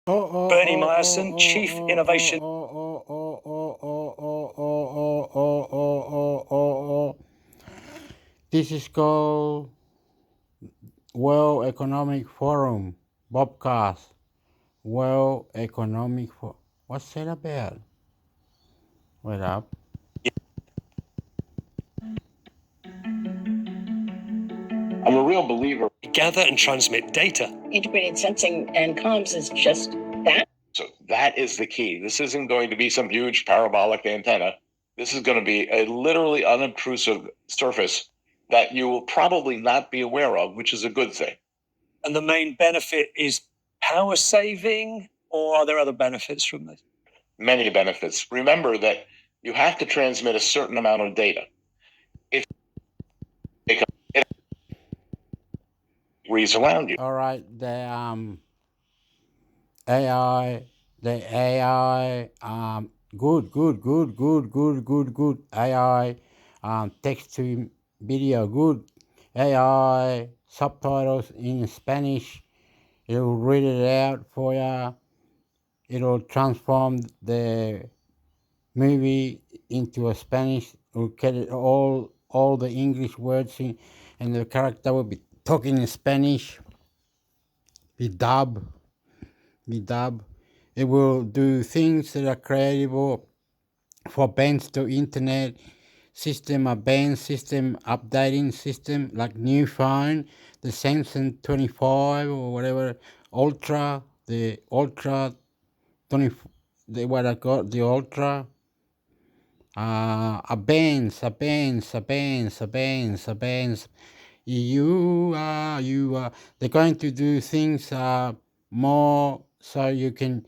Bernie Meyerson, Chief Innovation. This is called World Economic Forum, Bobcast. World Economic Forum. What's that about? Wait up. I'm a real believer. Gather and transmit data. Integrated sensing and comms is just that. So that is the key. This isn't going to be some huge parabolic antenna. This is going to be a literally unobtrusive surface that you will probably not be aware of, which is a good thing. And the main benefit is power saving, or are there other benefits from this? Many benefits. Remember that you have to transmit a certain amount of data. If it reads around you. All right, AI, good. AI, text to video, good. AI, subtitles in Spanish. It'll read it out for you. It'll transform the movie into a Spanish. It'll get it all the English words in, and the character will be talking in Spanish. Be dub. It will do things that are creatable for bands to internet system, a band system, updating system, like new phone, the Samsung 25 or whatever, Ultra, the Ultra 20, what I got, the Ultra, a bands. They're going to do things more so you can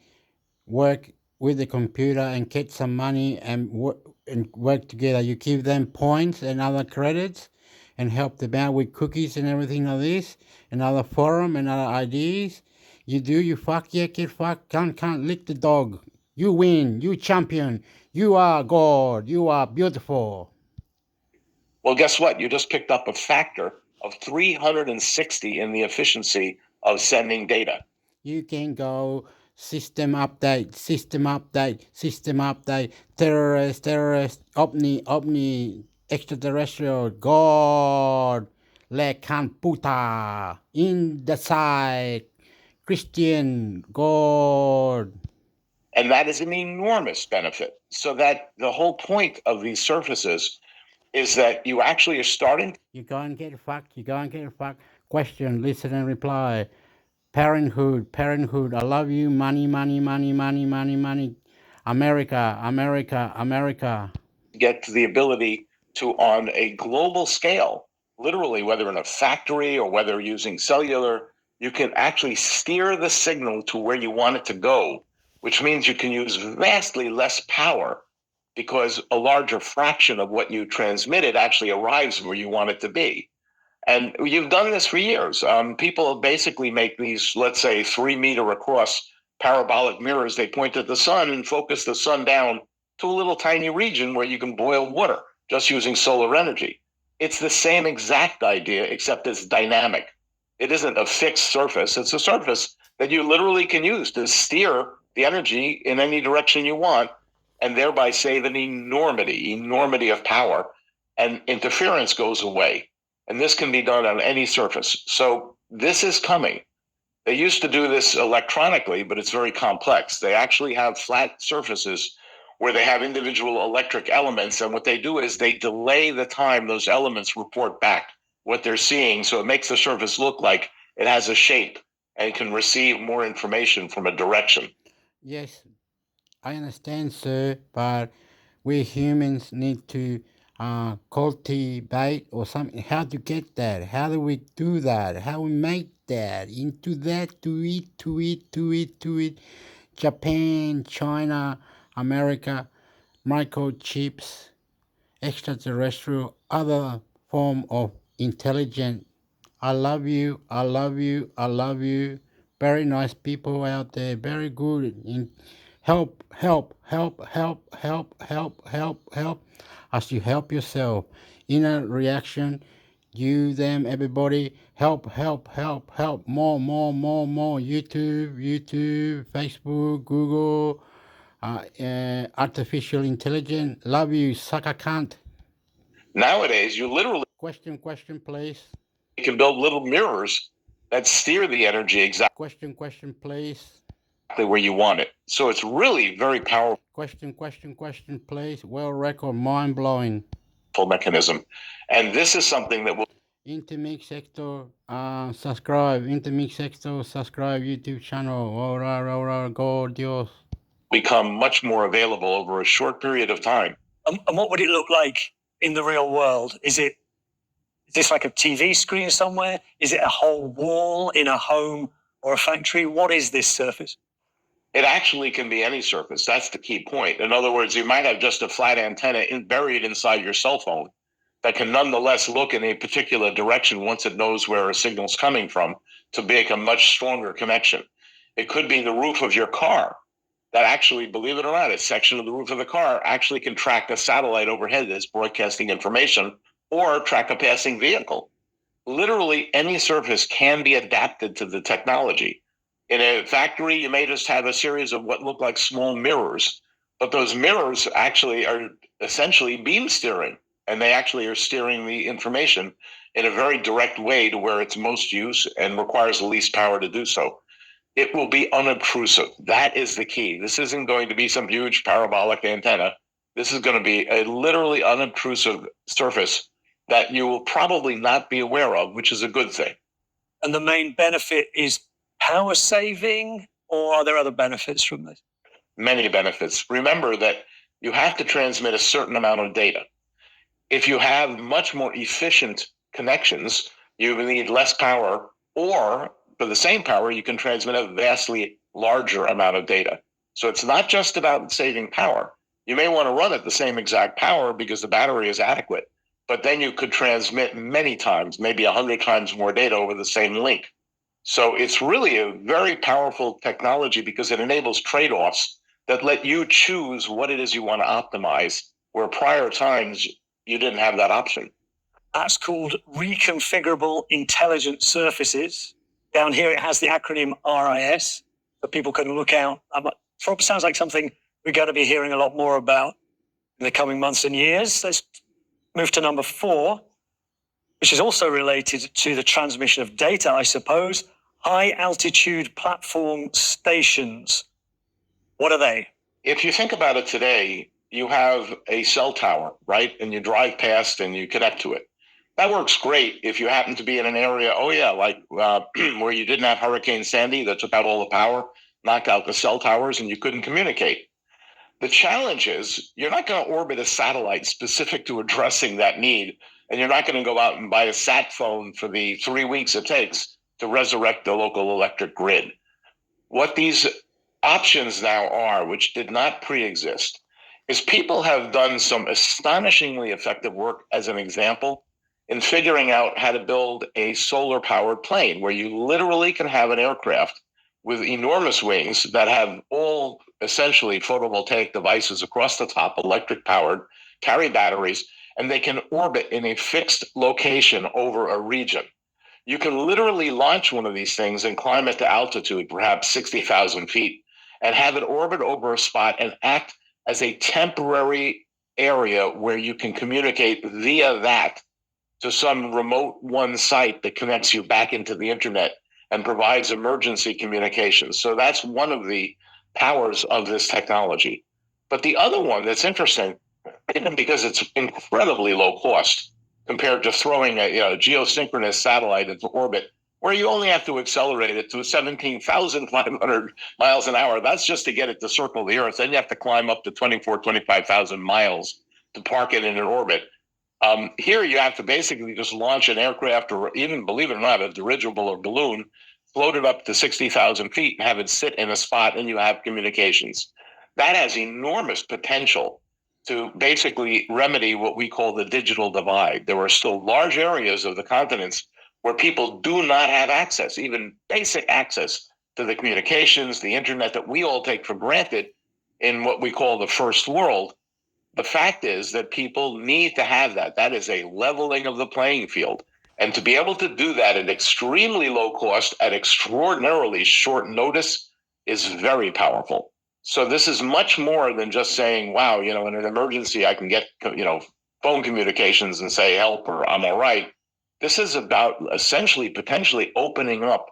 work with the computer and get some money and work together. You give them points and other credits and help them out with cookies and everything like this, and other forum and other ideas. You fuck, yeah, get fucked, can't lick the dog. You win, you champion, you are God, you are beautiful. Well, guess what? You just picked up a factor of 360 in the efficiency of sending data. You can go system update, terrorist, ovni, extraterrestrial, God, le can puta, in the side, Christian, God. And that is an enormous benefit. So that the whole point of these surfaces is that you actually are starting. You go and get fucked. Question, listen and reply. Parenthood. I love you. Money. America. Get the ability to, on a global scale, literally, whether in a factory or whether using cellular, you can actually steer the signal to where you want it to go, which means you can use vastly less power because a larger fraction of what you transmitted actually arrives where you want it to be. And you've done this for years. People basically make these, let's say, 3 meter across parabolic mirrors. They point at the sun and focus the sun down to a little tiny region where you can boil water just using solar energy. It's the same exact idea, except it's dynamic. It isn't a fixed surface. It's a surface that you literally can use to steer the energy in any direction you want and thereby save an enormity of power, and interference goes away. And this can be done on any surface. So this is coming. They used to do this electronically, but it's very complex. They actually have flat surfaces where they have individual electric elements. And what they do is they delay the time those elements report back what they're seeing. So it makes the surface look like it has a shape and can receive more information from a direction. Yes, I understand, sir, but we humans need to cultivate or something. How to get that? How do we do that? How we make that into that to it? Japan, China, America, microchips, extraterrestrial, other form of intelligent. I love you. Very nice people out there. Very good. Help. As you help yourself. Inner reaction, you, them, everybody. Help. More. YouTube, Facebook, Google, artificial intelligence. Love you, sucker cunt. Nowadays, you literally Question, please. can build little mirrors that steer the energy exactly Question, please. where you want it. So it's really very powerful. Question, please. World record, mind blowing. Mechanism. And this is something that will Intermixhector, subscribe. Intermixhector, subscribe YouTube channel. Ora, go, Dios. become much more available over a short period of time. And what would it look like in the real world? Is this like a TV screen somewhere? Is it a whole wall in a home or a factory? What is this surface? It actually can be any surface. That's the key point. In other words, you might have just a flat antenna buried inside your cell phone that can nonetheless look in a particular direction once it knows where a signal's coming from to make a much stronger connection. It could be the roof of your car that actually, believe it or not, a section of the roof of the car actually can track a satellite overhead that's broadcasting information or track a passing vehicle. Literally any surface can be adapted to the technology. In a factory, you may just have a series of what look like small mirrors, but those mirrors actually are essentially beam steering, and they actually are steering the information in a very direct way to where it's most use and requires the least power to do so. It will be unobtrusive. That is the key. This isn't going to be some huge parabolic antenna. This is going to be a literally unobtrusive surface that you will probably not be aware of, which is a good thing. And the main benefit is power saving, or are there other benefits from this? Many benefits. Remember that you have to transmit a certain amount of data. If you have much more efficient connections, you need less power, or for the same power, you can transmit a vastly larger amount of data. So it's not just about saving power. You may want to run at the same exact power because the battery is adequate, but then you could transmit many times, maybe 100 times more data over the same link. So it's really a very powerful technology because it enables trade-offs that let you choose what it is you want to optimize, where prior times you didn't have that option. That's called reconfigurable intelligent surfaces. Down here it has the acronym RIS, so people can look out. Probably sounds like something we're going to be hearing a lot more about in the coming months and years. Let's move to number 4, which is also related to the transmission of data, I suppose. High altitude platform stations. What are they? If you think about it today, you have a cell tower, right? And you drive past and you connect to it. That works great if you happen to be in an area, like where you didn't have Hurricane Sandy that took out all the power, knocked out the cell towers, and you couldn't communicate. The challenge is you're not going to orbit a satellite specific to addressing that need, and you're not going to go out and buy a sat phone for the 3 weeks it takes to resurrect the local electric grid. What these options now are, which did not pre-exist, is people have done some astonishingly effective work, as an example, in figuring out how to build a solar-powered plane where you literally can have an aircraft with enormous wings that have all essentially photovoltaic devices across the top, electric powered, carry batteries, and they can orbit in a fixed location over a region. You can literally launch one of these things and climb it to altitude, perhaps 60,000 feet, and have it orbit over a spot and act as a temporary area where you can communicate via that to some remote one site that connects you back into the internet and provides emergency communications. So that's one of the powers of this technology. But the other one that's interesting, even because it's incredibly low cost compared to throwing a geosynchronous satellite into orbit, where you only have to accelerate it to 17,500 miles an hour. That's just to get it to circle the Earth. Then you have to climb up to 25,000 miles to park it in an orbit. Here you have to basically just launch an aircraft, or even, believe it or not, a dirigible or balloon, float it up to 60,000 feet and have it sit in a spot, and you have communications. That has enormous potential to basically remedy what we call the digital divide. There are still large areas of the continents where people do not have access, even basic access to the communications, the internet that we all take for granted in what we call the first world. The fact is that people need to have that. That is a leveling of the playing field. And to be able to do that at extremely low cost, at extraordinarily short notice, is very powerful. So this is much more than just saying, wow, in an emergency, I can get, phone communications and say help or I'm all right. This is about essentially potentially opening up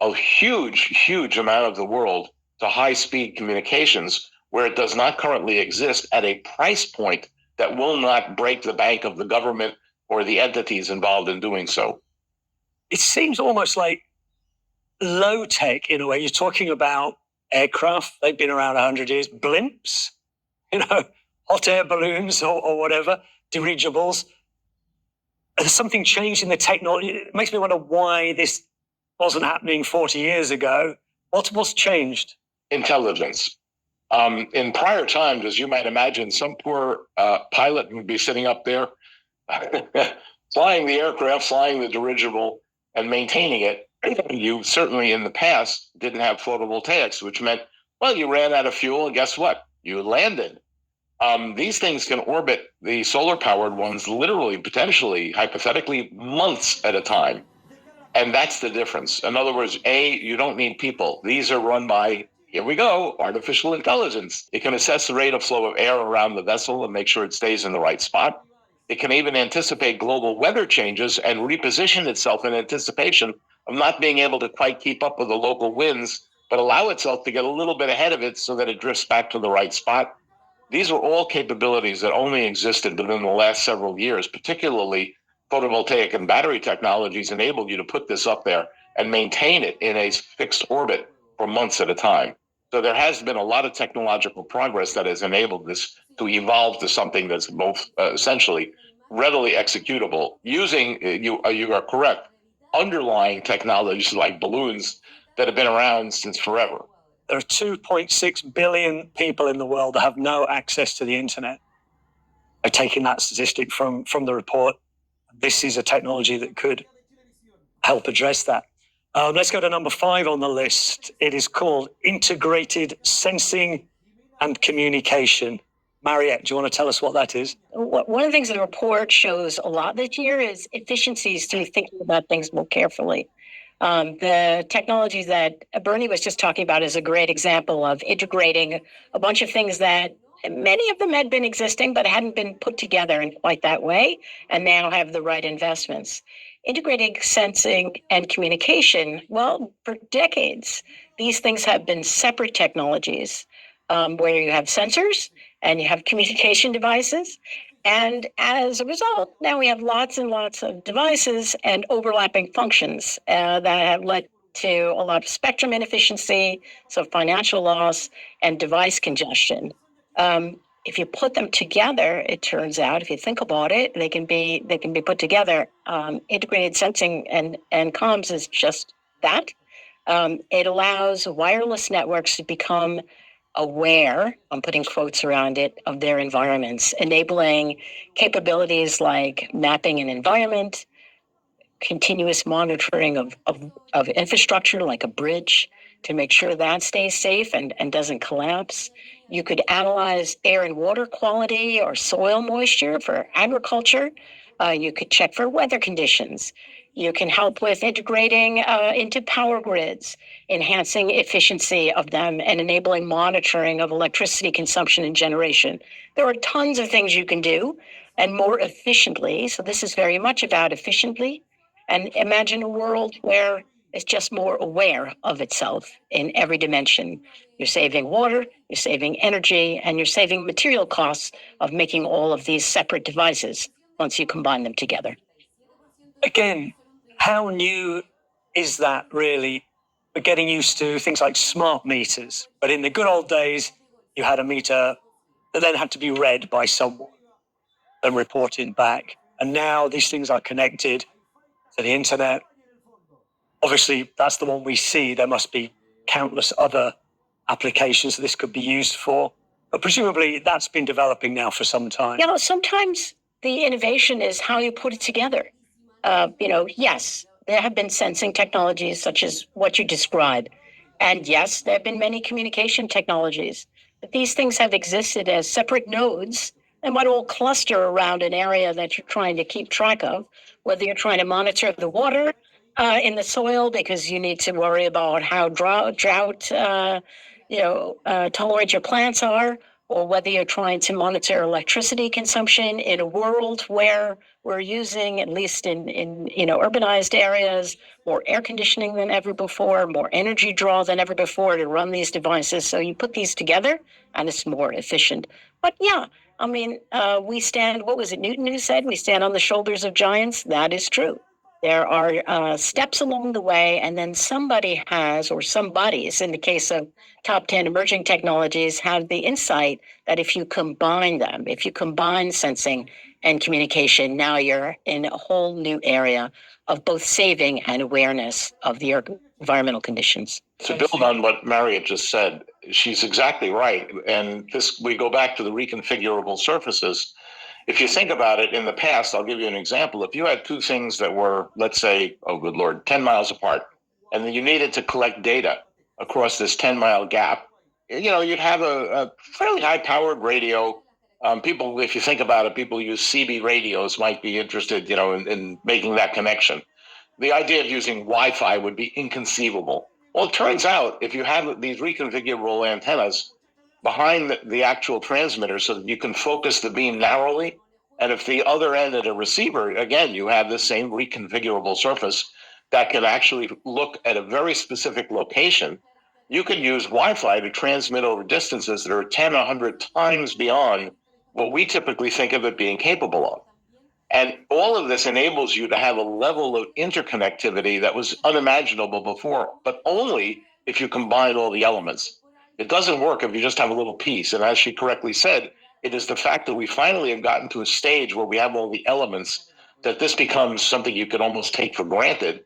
a huge, huge amount of the world to high-speed communications where it does not currently exist at a price point that will not break the bank of the government or the entities involved in doing so. It seems almost like low tech in a way. You're talking about aircraft, they've been around 100 years, blimps, hot air balloons or whatever, dirigibles. There's something changed in the technology. It makes me wonder why this wasn't happening 40 years ago. What's changed? Intelligence. In prior times, as you might imagine, some poor pilot would be sitting up there flying the aircraft, flying the dirigible, and maintaining it. You certainly in the past didn't have photovoltaics, which meant, well, you ran out of fuel, and guess what? You landed. These things can orbit, the solar-powered ones, literally, potentially, hypothetically, months at a time. And that's the difference. In other words, you don't need people. These are run by, here we go, artificial intelligence. It can assess the rate of flow of air around the vessel and make sure it stays in the right spot. It can even anticipate global weather changes and reposition itself in anticipation of not being able to quite keep up with the local winds, but allow itself to get a little bit ahead of it so that it drifts back to the right spot. These are all capabilities that only existed within the last several years, particularly photovoltaic and battery technologies enabled you to put this up there and maintain it in a fixed orbit for months at a time. So there has been a lot of technological progress that has enabled this to evolve to something that's both essentially readily executable using, you are correct, underlying technologies like balloons that have been around since forever. There are 2.6 billion people in the world that have no access to the internet. I've taken that statistic from the report. This is a technology that could help address that. Let's go to number 5 on the list. It is called integrated sensing and communication. Mariette, do you want to tell us what that is? One of the things the report shows a lot this year is efficiencies through thinking about things more carefully. The technologies that Bernie was just talking about is a great example of integrating a bunch of things that many of them had been existing, but hadn't been put together in quite that way, and now have the right investments. Integrating sensing and communication, well, for decades, these things have been separate technologies where you have sensors and you have communication devices. And as a result, now we have lots and lots of devices and overlapping functions that have led to a lot of spectrum inefficiency, so financial loss and device congestion. If you put them together, it turns out, if you think about it, they can be put together. Integrated sensing and comms is just that. It allows wireless networks to become aware, I'm putting quotes around it, of their environments, enabling capabilities like mapping an environment, continuous monitoring of infrastructure like a bridge to make sure that stays safe and doesn't collapse. You could analyze air and water quality or soil moisture for agriculture. You could check for weather conditions. You can help with integrating into power grids, enhancing efficiency of them and enabling monitoring of electricity consumption and generation. There are tons of things you can do and more efficiently. So this is very much about efficiently. And imagine a world where it's just more aware of itself in every dimension. You're saving water, you're saving energy, and you're saving material costs of making all of these separate devices once you combine them together. Again, how new is that really? We're getting used to things like smart meters, but in the good old days, you had a meter that then had to be read by someone and reported back. And now these things are connected to the internet. Obviously, that's the one we see. There must be countless other applications that this could be used for. But presumably that's been developing now for some time. Sometimes the innovation is how you put it together. Yes, there have been sensing technologies such as what you described. And yes, there have been many communication technologies. But these things have existed as separate nodes and might all cluster around an area that you're trying to keep track of, whether you're trying to monitor the water in the soil because you need to worry about how drought tolerant your plants are, or whether you're trying to monitor electricity consumption in a world where we're using, at least in urbanized areas, more air conditioning than ever before, more energy draw than ever before to run these devices. So you put these together and it's more efficient. But yeah, I mean, we stand, what was it Newton who said? We stand on the shoulders of giants. That is true. There are steps along the way, and then somebody has, or somebody's, in the case of top 10 emerging technologies, have the insight that if you combine them, if you combine sensing and communication, now you're in a whole new area of both saving and awareness of the environmental conditions. To build on what Marriott just said, she's exactly right. And we go back to the reconfigurable surfaces. If you think about it, in the past, I'll give you an example. If you had two things that were, let's say, oh, good Lord, 10 miles apart, and then you needed to collect data across this 10-mile gap, you'd have a fairly high-powered radio. People, if you think about it, people use CB radios might be interested, in making that connection. The idea of using Wi-Fi would be inconceivable. Well, it turns out if you have these reconfigurable antennas behind the actual transmitter so that you can focus the beam narrowly, and if the other end of the receiver, again, you have the same reconfigurable surface that can actually look at a very specific location, you can use Wi-Fi to transmit over distances that are 10 or 100 times beyond what we typically think of it being capable of. And all of this enables you to have a level of interconnectivity that was unimaginable before, but only if you combine all the elements. It doesn't work if you just have a little piece. And as she correctly said, it is the fact that we finally have gotten to a stage where we have all the elements that this becomes something you could almost take for granted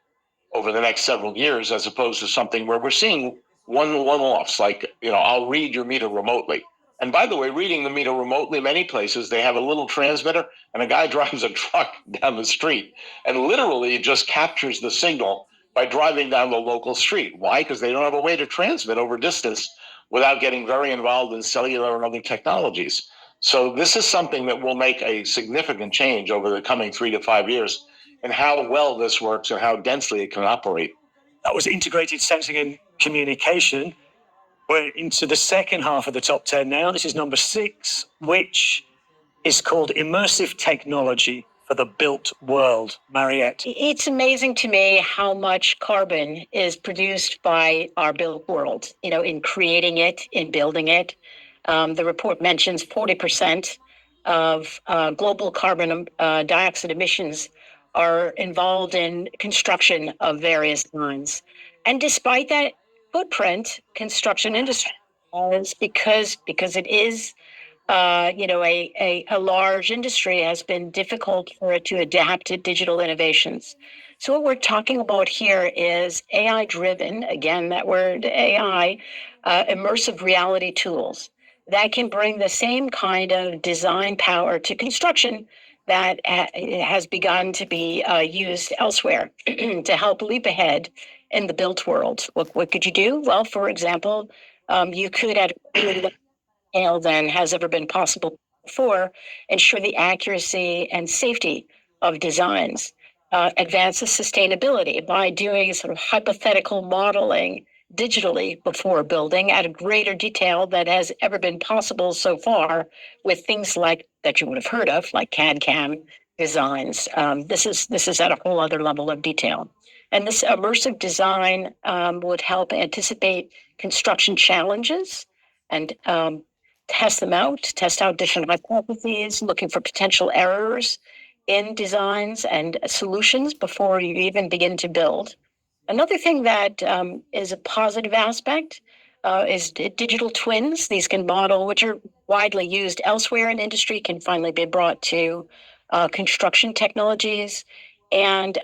over the next several years, as opposed to something where we're seeing one-offs, like, I'll read your meter remotely. And by the way, reading the meter remotely, many places, they have a little transmitter and a guy drives a truck down the street and literally just captures the signal by driving down the local street. Why? Because they don't have a way to transmit over distance without getting very involved in cellular and other technologies. So this is something that will make a significant change over the coming 3 to 5 years in how well this works and how densely it can operate. That was integrated sensing and communication. We're into the second half of the top 10 now. This is number 6, which is called immersive technology for the built world. Marriott. It's amazing to me how much carbon is produced by our built world, in creating it, in building it. The report mentions 40% of global carbon dioxide emissions are involved in construction of various kinds. And despite that footprint, construction industry is because it is a large industry, has been difficult for it to adapt to digital innovations. So what we're talking about here is AI-driven, again, that word AI, immersive reality tools that can bring the same kind of design power to construction that has begun to be used elsewhere to help leap ahead in the built world. What could you do? Well, for example, you could at scale than has ever been possible before ensure the accuracy and safety of designs, advance the sustainability by doing sort of hypothetical modeling digitally before building at a greater detail than has ever been possible so far with things like that you would have heard of, like CAD/CAM designs. This is at a whole other level of detail. And this immersive design would help anticipate construction challenges and test them out, test out different hypotheses, looking for potential errors in designs and solutions before you even begin to build. Another thing that is a positive aspect is digital twins. These can model, which are widely used elsewhere in industry, can finally be brought to construction technologies and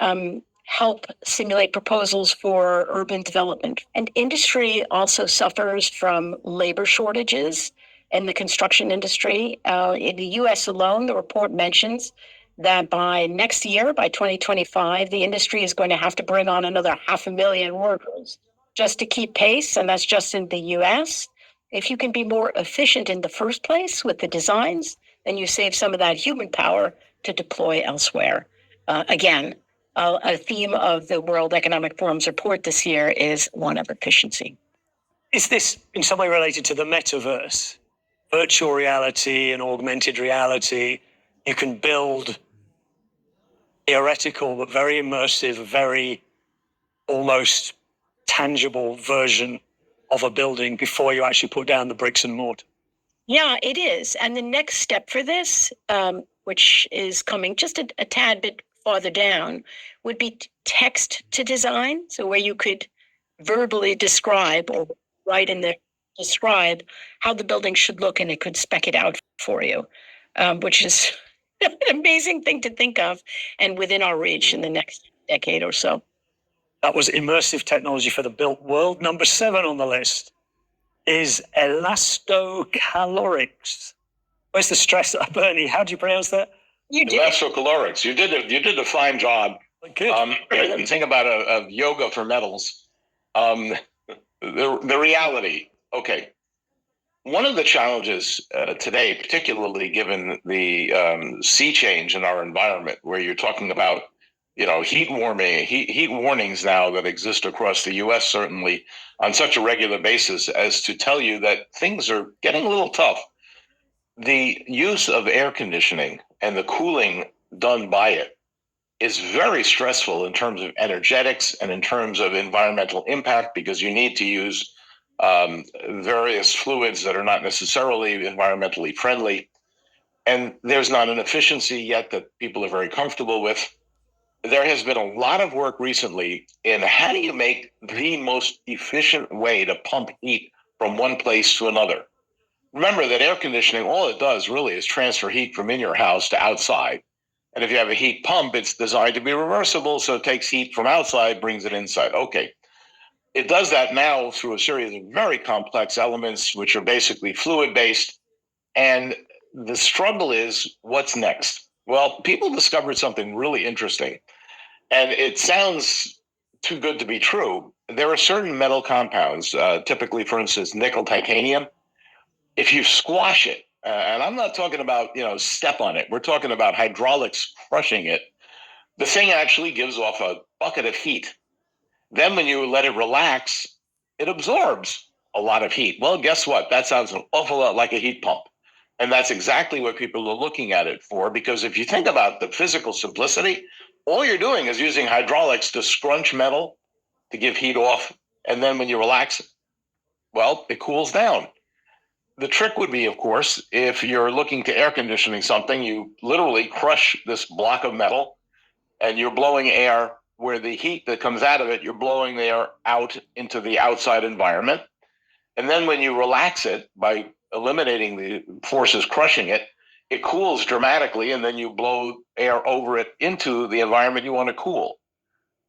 help simulate proposals for urban development. And industry also suffers from labor shortages in the construction industry. In the US alone, the report mentions that by next year, by 2025, the industry is going to have to bring on another 500,000 workers just to keep pace, and that's just in the US. If you can be more efficient in the first place with the designs, then you save some of that human power to deploy elsewhere. Again, a theme of the World Economic Forum's report this year is one of efficiency. Is this in some way related to the metaverse? Virtual reality and augmented reality, you can build theoretical but very immersive, very almost tangible version of a building before you actually put down the bricks and mortar. Yeah, it is. And the next step for this, which is coming just a tad bit farther down, would be text to design. So where you could verbally describe or write in there, describe how the building should look, and it could spec it out for you, which is an amazing thing to think of and within our reach in the next decade or so. That was immersive technology for the built world. Number 7 on the list is elastocalorics. Where's the stress, Bernie? How do you pronounce that? You did. Elastocalorics. You did a fine job. Good. Think about a yoga for metals. The reality. Okay. One of the challenges today, particularly given the sea change in our environment, where you're talking about, heat warnings now that exist across the U.S. certainly on such a regular basis as to tell you that things are getting a little tough. The use of air conditioning and the cooling done by it is very stressful in terms of energetics and in terms of environmental impact, because you need to use various fluids that are not necessarily environmentally friendly. And there's not an efficiency yet that people are very comfortable with. There has been a lot of work recently in how do you make the most efficient way to pump heat from one place to another. Remember that air conditioning, all it does really is transfer heat from in your house to outside. And if you have a heat pump, it's designed to be reversible, so it takes heat from outside, brings it inside. Okay. It does that now through a series of very complex elements, which are basically fluid-based. And the struggle is, what's next? Well, people discovered something really interesting. And it sounds too good to be true. There are certain metal compounds, typically, for instance, nickel titanium. If you squash it, and I'm not talking about, step on it. We're talking about hydraulics crushing it. The thing actually gives off a bucket of heat. Then when you let it relax, it absorbs a lot of heat. Well, guess what? That sounds an awful lot like a heat pump. And that's exactly what people are looking at it for, because if you think about the physical simplicity, all you're doing is using hydraulics to scrunch metal to give heat off. And then when you relax, well, it cools down. The trick would be, of course, if you're looking to air conditioning something, you literally crush this block of metal and you're blowing air where the heat that comes out of it, you're blowing the air out into the outside environment. And then when you relax it by eliminating the forces crushing it, it cools dramatically, and then you blow air over it into the environment you want to cool.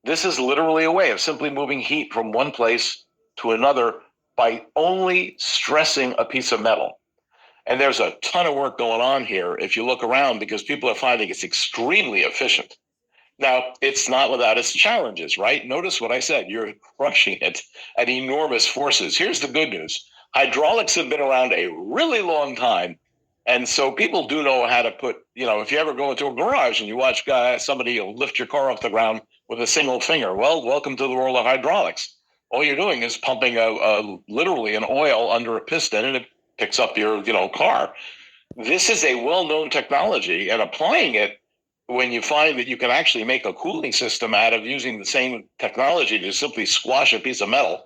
This is literally a way of simply moving heat from one place to another by only stressing a piece of metal. And there's a ton of work going on here if you look around, because people are finding it's extremely efficient. Now, it's not without its challenges, right? Notice what I said. You're crushing it at enormous forces. Here's the good news. Hydraulics have been around a really long time. And so people do know how to put, if you ever go into a garage and you watch somebody lift your car off the ground with a single finger, well, welcome to the world of hydraulics. All you're doing is pumping literally an oil under a piston, and it picks up your, car. This is a well-known technology, and applying it when you find that you can actually make a cooling system out of using the same technology to simply squash a piece of metal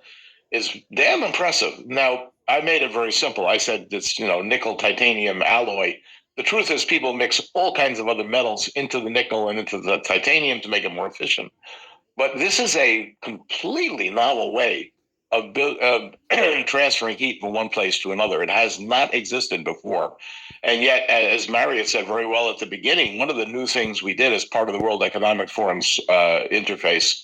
is damn impressive. Now, I made it very simple. I said it's, nickel titanium alloy. The truth is people mix all kinds of other metals into the nickel and into the titanium to make it more efficient. But this is a completely novel way of transferring heat from one place to another. It has not existed before. And yet, as Marriott said very well at the beginning, one of the new things we did as part of the World Economic Forum's interface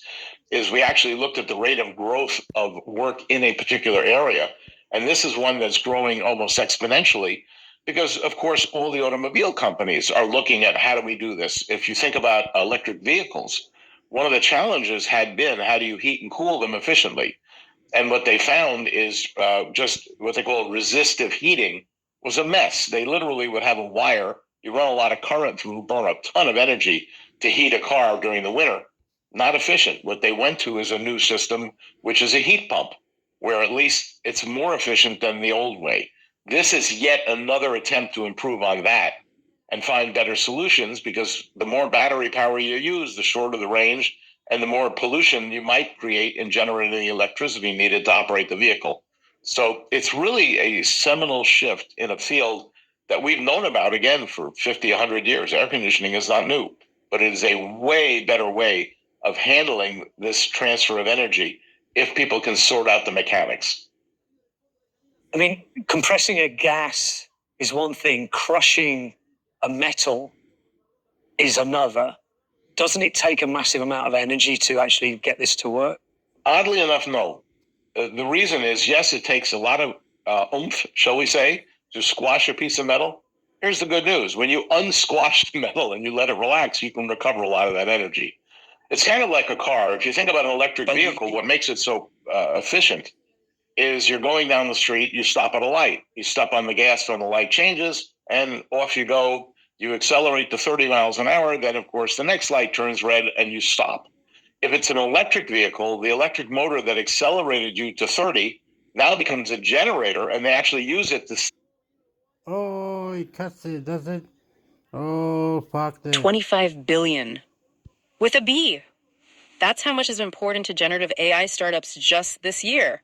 is we actually looked at the rate of growth of work in a particular area. And this is one that's growing almost exponentially because, of course, all the automobile companies are looking at how do we do this. If you think about electric vehicles, one of the challenges had been how do you heat and cool them efficiently? And what they found is just what they call resistive heating was a mess. They literally would have a wire. You run a lot of current through, burn a ton of energy to heat a car during the winter. Not efficient. What they went to is a new system, which is a heat pump, where at least it's more efficient than the old way. This is yet another attempt to improve on that and find better solutions, because the more battery power you use, the shorter the range and the more pollution you might create in generating the electricity needed to operate the vehicle. So it's really a seminal shift in a field that we've known about, again, for 50, 100 years. Air conditioning is not new, but it is a way better way of handling this transfer of energy if people can sort out the mechanics. I mean, compressing a gas is one thing, crushing a metal is another. Doesn't it take a massive amount of energy to actually get this to work? Oddly enough, no. The reason is, yes, it takes a lot of oomph, shall we say, to squash a piece of metal. Here's the good news. When you unsquash the metal and you let it relax, you can recover a lot of that energy. It's kind of like a car. If you think about an electric vehicle, what makes it so efficient is you're going down the street, you stop at a light. You step on the gas when the light changes, and off you go. You accelerate to 30 miles an hour. Then, of course, the next light turns red and you stop. If it's an electric vehicle, the electric motor that accelerated you to 30 now becomes a generator, and they actually use it to... Oh, it cuts it, does it? Oh, fuck this. 25 billion. With a B. That's how much is important to generative AI startups just this year.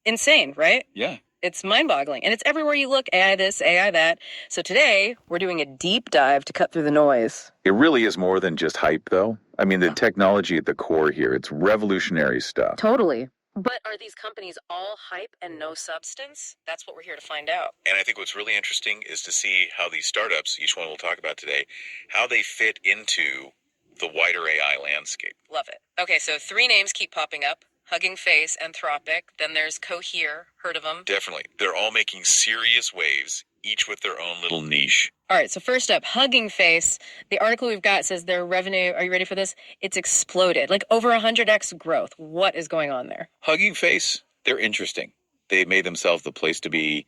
Insane, right? Yeah. It's mind-boggling. And it's everywhere you look, AI this, AI that. So today, we're doing a deep dive to cut through the noise. It really is more than just hype, though. I mean, the technology at the core here, it's revolutionary stuff. Totally. But are these companies all hype and no substance? That's what we're here to find out. And I think what's really interesting is to see how these startups, each one we'll talk about today, how they fit into the wider AI landscape. Love it. Okay, so 3 names keep popping up. Hugging Face, Anthropic, then there's Cohere, heard of them? Definitely. They're all making serious waves, each with their own little niche. All right, so first up, Hugging Face. The article we've got says their revenue, are you ready for this? It's exploded, like over 100x growth. What is going on there? Hugging Face, they're interesting. They made themselves the place to be,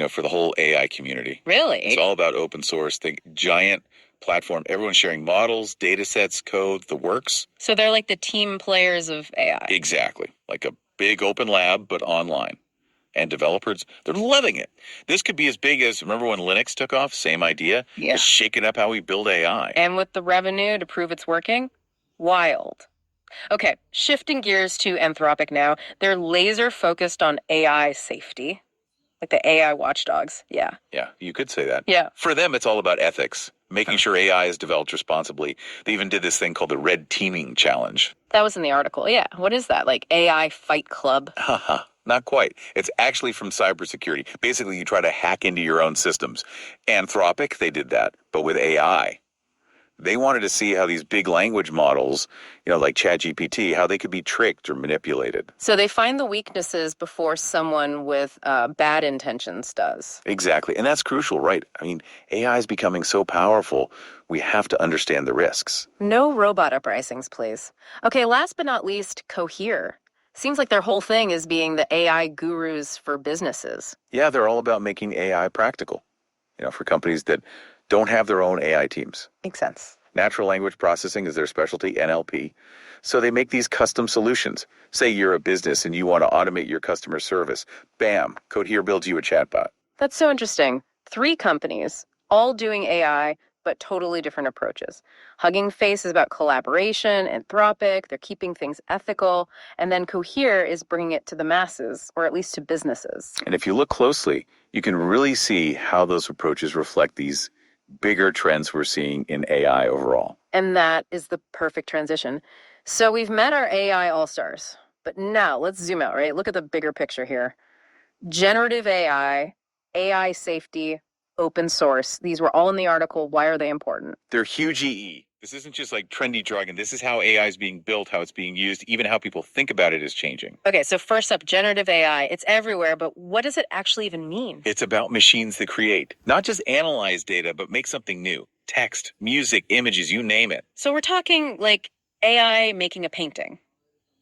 for the whole AI community. Really? It's all about open source. Think giant platform. Everyone's sharing models, data sets, code, the works. So they're like the team players of AI. Exactly. Like a big open lab, but online. And developers, they're loving it. This could be as big as, remember when Linux took off? Same idea. Yeah. Just shaking up how we build AI. And with the revenue to prove it's working? Wild. Okay, shifting gears to Anthropic now. They're laser focused on AI safety. Like the AI watchdogs. Yeah. Yeah, you could say that. Yeah. For them, it's all about ethics, making sure AI is developed responsibly. They even did this thing called the Red Teaming Challenge. That was in the article. Yeah. What is that? Like AI Fight Club? Haha. Not quite. It's actually from cybersecurity. Basically, you try to hack into your own systems. Anthropic, they did that, but with AI. They wanted to see how these big language models, like ChatGPT, how they could be tricked or manipulated. So they find the weaknesses before someone with bad intentions does. Exactly. And that's crucial, right? I mean, AI is becoming so powerful, we have to understand the risks. No robot uprisings, please. Okay, last but not least, Cohere. Seems like their whole thing is being the AI gurus for businesses. Yeah, they're all about making AI practical, for companies that don't have their own AI teams. Makes sense. Natural language processing is their specialty, NLP. So they make these custom solutions. Say you're a business and you want to automate your customer service. Bam, Cohere builds you a chatbot. That's so interesting. 3 companies, all doing AI, but totally different approaches. Hugging Face is about collaboration, Anthropic, they're keeping things ethical, and then Cohere is bringing it to the masses, or at least to businesses. And if you look closely, you can really see how those approaches reflect these bigger trends we're seeing in AI overall. And that is the perfect transition. So we've met our AI all-stars, but now let's zoom out, right? Look at the bigger picture here. Generative AI, AI safety, open source. These were all in the article. Why are they important? They're huge EE. This isn't just like trendy jargon. This is how AI is being built, how it's being used, even how people think about it is changing. Okay, so first up, generative AI. It's everywhere, but what does it actually even mean? It's about machines that create, not just analyze data, but make something new. Text, music, images, you name it. So we're talking like AI making a painting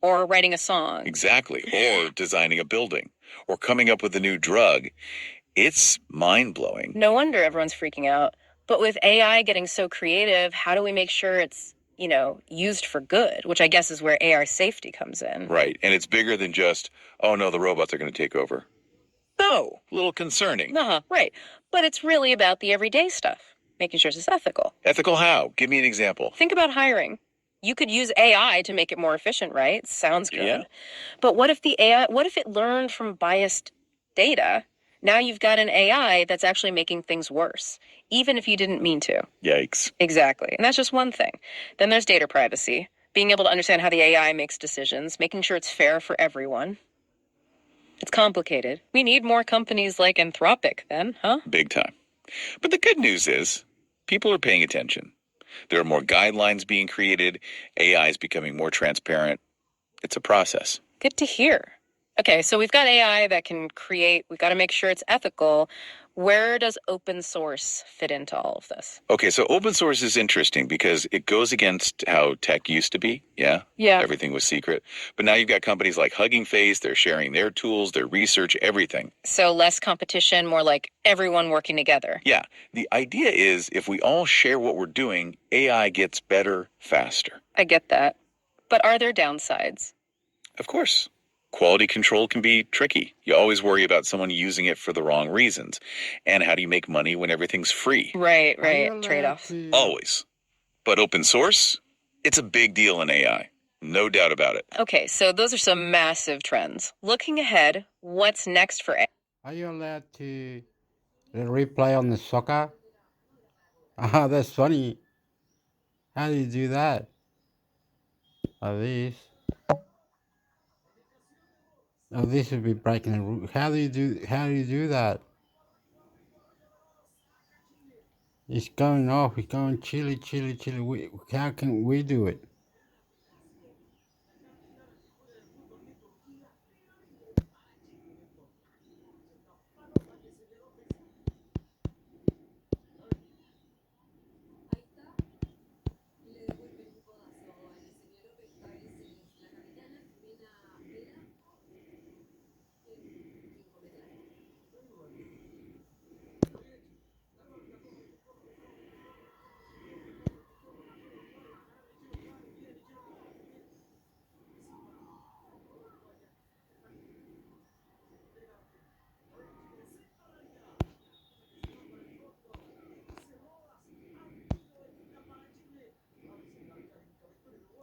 or writing a song. Exactly. Or designing a building or coming up with a new drug. It's mind-blowing. No wonder everyone's freaking out. But with AI getting so creative, how do we make sure it's, used for good, which I guess is where AI safety comes in. Right. And it's bigger than just, oh no, the robots are going to take over. No, a little concerning. Right. But it's really about the everyday stuff, making sure it's ethical. Ethical how? Give me an example. Think about hiring. You could use AI to make it more efficient, right? Sounds good. Yeah. But what if it learned from biased data? Now you've got an AI that's actually making things worse, even if you didn't mean to. Yikes. Exactly. And that's just one thing. Then there's data privacy, being able to understand how the AI makes decisions, making sure it's fair for everyone. It's complicated. We need more companies like Anthropic then, huh? Big time. But the good news is people are paying attention. There are more guidelines being created. AI is becoming more transparent. It's a process. Good to hear. Okay, so we've got AI that can create, we've got to make sure it's ethical. Where does open source fit into all of this? Okay, so open source is interesting because it goes against how tech used to be. Yeah. Everything was secret. But now you've got companies like Hugging Face. They're sharing their tools, their research, everything. So less competition, more like everyone working together. Yeah. The idea is if we all share what we're doing, AI gets better faster. I get that. But are there downsides? Of course. Quality control can be tricky. You always worry about someone using it for the wrong reasons. And how do you make money when everything's free? Right. Trade-offs. Always. But open source, it's a big deal in AI. No doubt about it. Okay, so those are some massive trends. Looking ahead, what's next for AI? Are you allowed to replay on the soccer? Ah, that's funny. How do you do that? This would be breaking the rule. How do you do that? It's going off. It's going chili. How can we do it?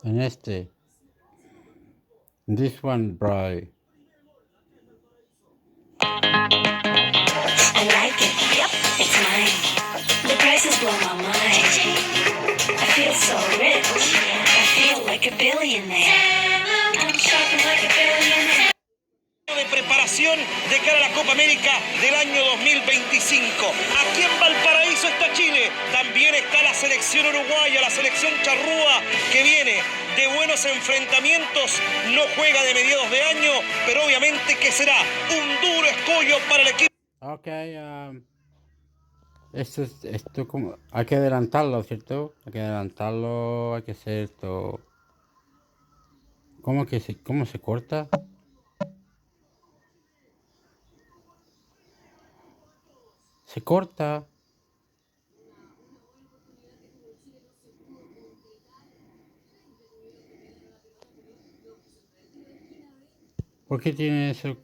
And this one, bro. I like it. Yep, it's mine. The prices blow my mind. I feel so rich. I feel like a billionaire. I'm shopping like a billionaire. De preparación de cara a la Copa América del año 2025. Aquí en Valparaíso está Chile, también está la selección uruguaya, la selección charrúa que viene de buenos enfrentamientos, no juega de mediados de año, pero obviamente que será un duro escollo para el equipo. Okay, esto como hay que adelantarlo, ¿cierto? Hay que hacer esto. ¿Cómo se corta? Se corta. ¿Por qué tiene eso?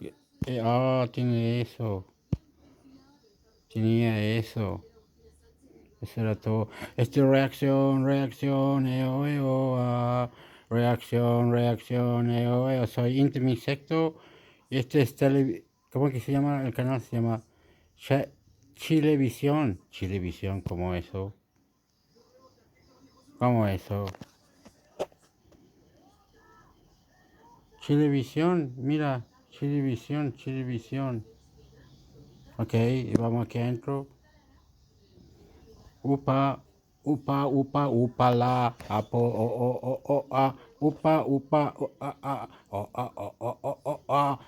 Tiene eso. Tenía eso. Eso era todo. Reacción, reacción, Soy intermixhector. Y este es ¿cómo que se llama? El canal se llama Chilevisión. Chilevisión, ¿cómo eso? ¿Cómo eso? Chilevisión, mira. Chilevisión. Ok, vamos aquí adentro. Upa la apo a upa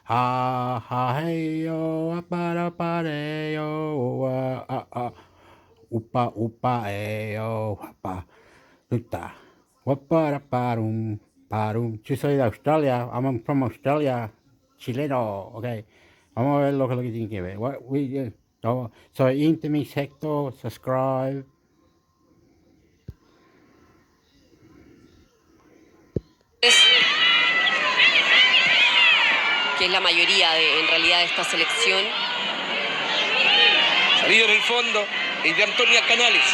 ha hey yo para yo upa yo pa tuta para parum. Yo soy de Australia. I'm from Australia, chileno. Okay, vamos a ver lo que tiene que ver. Oh, so intermixhector, subscribe. Que es la mayoría en realidad de esta selección. Salido en el fondo, y de Antonia Canales.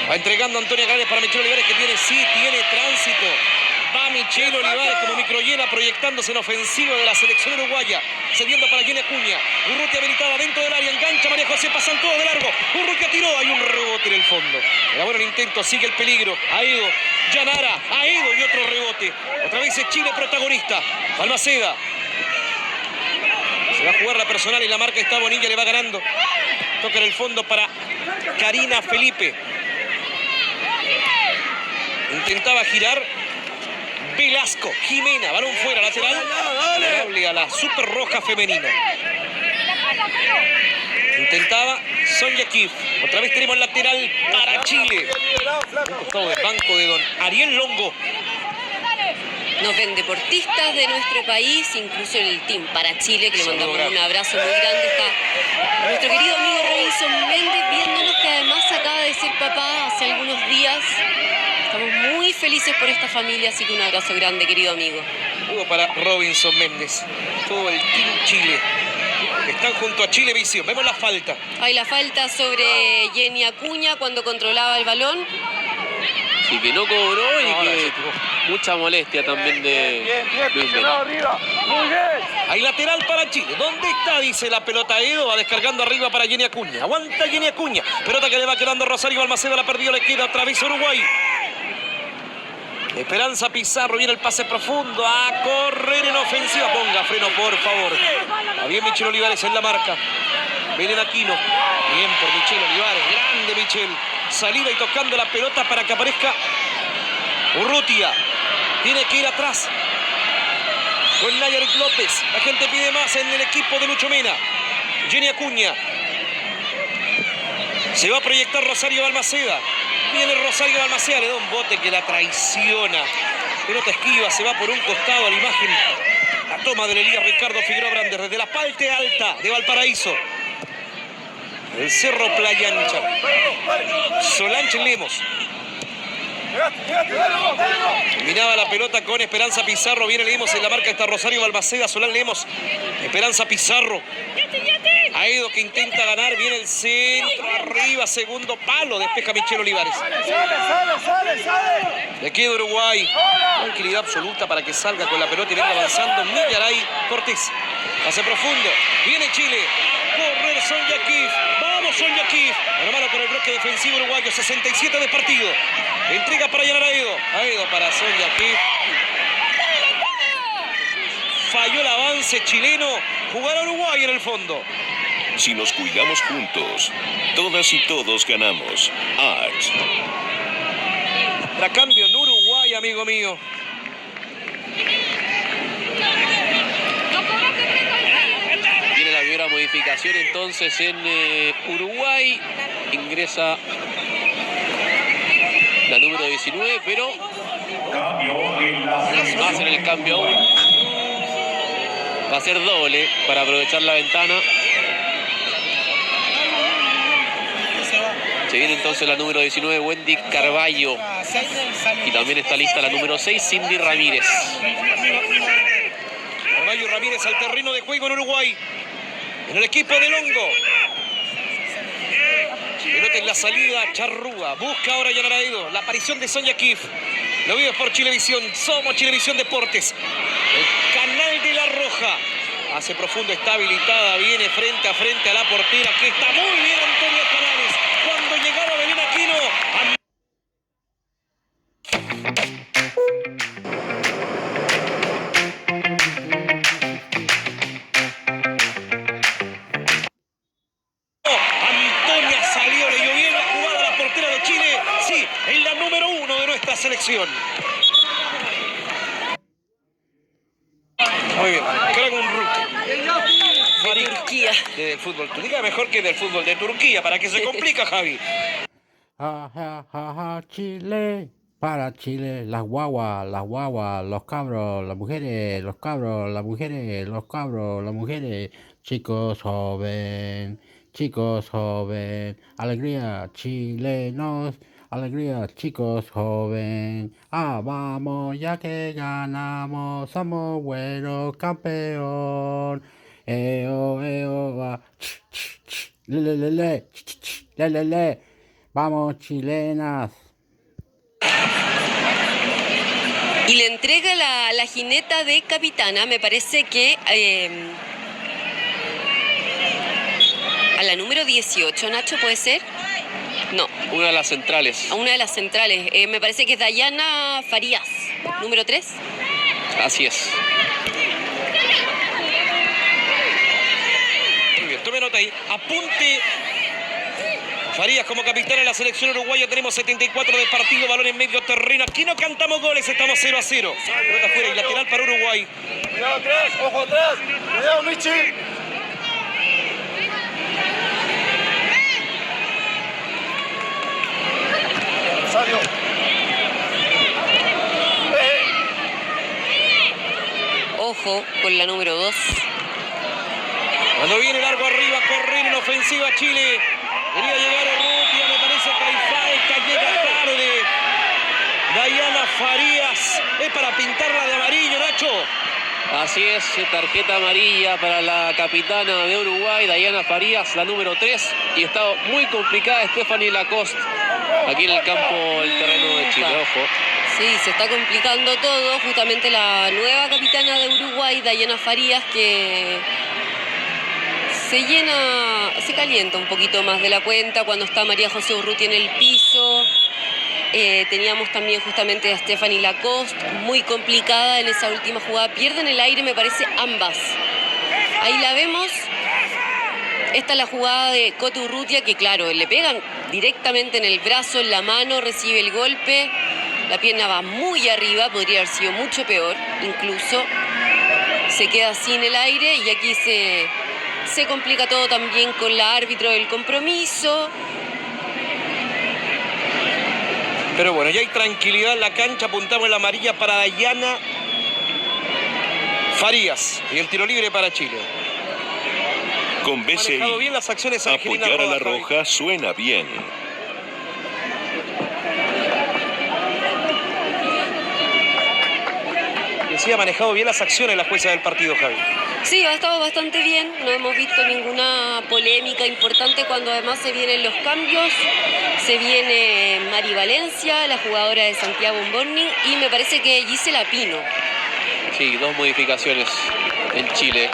Va entregando a Antonia Canales para Michelle Olivares, que tiene tránsito. Va Michelle Olivares como microllena proyectándose en ofensiva de la selección uruguaya. Cediendo para Jenny Acuña. Urrutia habilitada dentro del área. Engancha María José. Pasan todos de largo. Urrutia tiró. Hay un rebote en el fondo. Era bueno el intento. Sigue el peligro. Ha ido. Yanara. Ha ido y otro rebote. Otra vez es Chile protagonista. Balmaceda. Se va a jugar la personal y la marca está Bonilla. Le va ganando. Toca en el fondo para Karina Felipe. Intentaba girar. Velasco, Jimena, balón fuera, lateral. Favorable a la super roja femenina. Intentaba Sonia Kif. Otra vez tenemos lateral para Chile. Un costado del banco de don Ariel Longo. Nos ven deportistas de nuestro país, incluso el team para Chile, que le mandamos un abrazo muy grande. Está nuestro querido amigo Robinson Méndez viéndonos, que además acaba de ser papá hace algunos días. Estamos muy felices por esta familia, así que un abrazo grande, querido amigo. Saludo para Robinson Méndez. Todo el team Chile. Están junto a Chilevisión. Vemos la falta. Hay la falta sobre Jenny Acuña cuando controlaba el balón. Sí, que no cobró y que mucha molestia también de Luis Mena. Hay lateral para Chile. ¿Dónde está? Dice la pelota Edo. Va descargando arriba para Jenny Acuña. Aguanta Jenny Acuña. Pelota que le va quedando a Rosario Balmaceda. La perdió, le queda otra vez Uruguay. Esperanza Pizarro, viene el pase profundo, a correr en ofensiva. Ponga freno, por favor. Bien Michelle Olivares en la marca. Viene Aquino. Bien por Michelle Olivares. Grande Michelle. Salida y tocando la pelota para que aparezca Urrutia. Tiene que ir atrás con Nayarit López. La gente pide más en el equipo de Lucho Mena. Jenny Acuña. Se va a proyectar Rosario Balmaceda. Viene Rosario Balmaceda, le da un bote que la traiciona. Pelota esquiva, se va por un costado a la imagen. La toma del Elías Ricardo Figueroa Brandes desde la parte alta de Valparaíso. El Cerro Playa Ancha. Solange Lemos. Combinaba la pelota con Esperanza Pizarro. Viene Lemos en la marca, está Rosario Balmaceda. Solán Lemos. Esperanza Pizarro. Aedo que intenta ganar. Viene el centro arriba. Segundo palo. Despeja Michelle Olivares. Le queda Uruguay. Tranquilidad absoluta para que salga con la pelota y venga avanzando Millaray Cortés. Pase profundo. Viene Chile. Correr Sonia Kif. Vamos Sonia Kif. Hermano con el bloque defensivo uruguayo. 67 de partido. Entrega para Yanar Aedo. Aedo para Sonia Kif. Falló el avance chileno. Jugará Uruguay en el fondo. Si nos cuidamos juntos, todas y todos ganamos. Arts. Para cambio en Uruguay, amigo mío. Viene la primera modificación entonces en Uruguay. Ingresa la número 19, pero va a hacer el cambio aún. Va a ser doble para aprovechar la ventana. Se viene entonces la número 19, Wendy Carballo. Y también está lista la número 6, Cindy Ramírez. Carballo Ramírez al terreno de juego en Uruguay. En el equipo de Longo. Pelota en la salida, Charrúa. Busca ahora Yanar Aedo. La aparición de Sonia Kif. Lo vives por Chilevisión. Somos Chilevisión Deportes. El canal de la Roja. Hace profundo, está habilitada. Viene frente a la portera. Que está muy bien Antonio Canales. Cuando llegaba Belén Aquino. Antonia salió, le llovió en la jugada a la portera de Chile. Sí, es la número 1 de nuestra selección. Muy bien, creo que un rookie. De Turquía. Del fútbol. Tú digas mejor que del fútbol de Turquía, para que se complica, Javi. Ja, ja, ja, ja, Chile. Para Chile, las guaguas, los cabros, las mujeres, los cabros, las mujeres, los cabros, las mujeres. chicos joven, alegría chilenos, alegría chicos joven, vamos ya que ganamos, somos buenos campeón, va, le, vamos chilenas. Y le entrega la jineta de capitana, me parece que a la número 18, Nacho, ¿puede ser? No. Una de las centrales. A una de las centrales. Me parece que es Dayana Farías, número 3. Así es. Muy bien, tome nota ahí. Apunte. Farías como capitán en la selección uruguaya. Tenemos 74 de partido, balón en medio terreno. Aquí no cantamos goles, estamos 0-0. Pelota afuera y lateral para Uruguay. Cuidado atrás, ojo atrás. Cuidado, Michi. Rosario. Ojo con la número 2. Cuando viene largo arriba, correr en ofensiva Chile. Quería llegar Urrutia, me parece que hay falta, llega tarde. Dayana Farías, es para pintarla de amarillo, Nacho. Así es, tarjeta amarilla para la capitana de Uruguay, Dayana Farías, la número 3. Y está muy complicada Stephanie Lacoste aquí en el campo del terreno de Chile. Ojo. Sí, se está complicando todo. Justamente la nueva capitana de Uruguay, Dayana Farías, que se calienta un poquito más de la cuenta cuando está María José Urrutia en el piso. Teníamos también justamente a Stephanie Lacoste, muy complicada en esa última jugada. Pierden el aire, me parece, ambas. Ahí la vemos. Esta es la jugada de Cote Urrutia, que claro, le pegan directamente en el brazo, en la mano, recibe el golpe. La pierna va muy arriba, podría haber sido mucho peor. Incluso se queda sin el aire y aquí se complica todo también con la árbitro del compromiso. Pero bueno, ya hay tranquilidad en la cancha. Apuntamos en la amarilla para Dayana Farías. Y el tiro libre para Chile. Con BCI, Manejado bien las acciones Angelina apoyar a la Roda, roja suena bien. Decía, manejado bien las acciones la jueza del partido, Javi. Sí, ha estado bastante bien. No hemos visto ninguna polémica importante cuando además se vienen los cambios. Se viene Mari Valencia, la jugadora de Santiago Morning, y me parece que Gisela Pino. Sí, 2 modificaciones en Chile.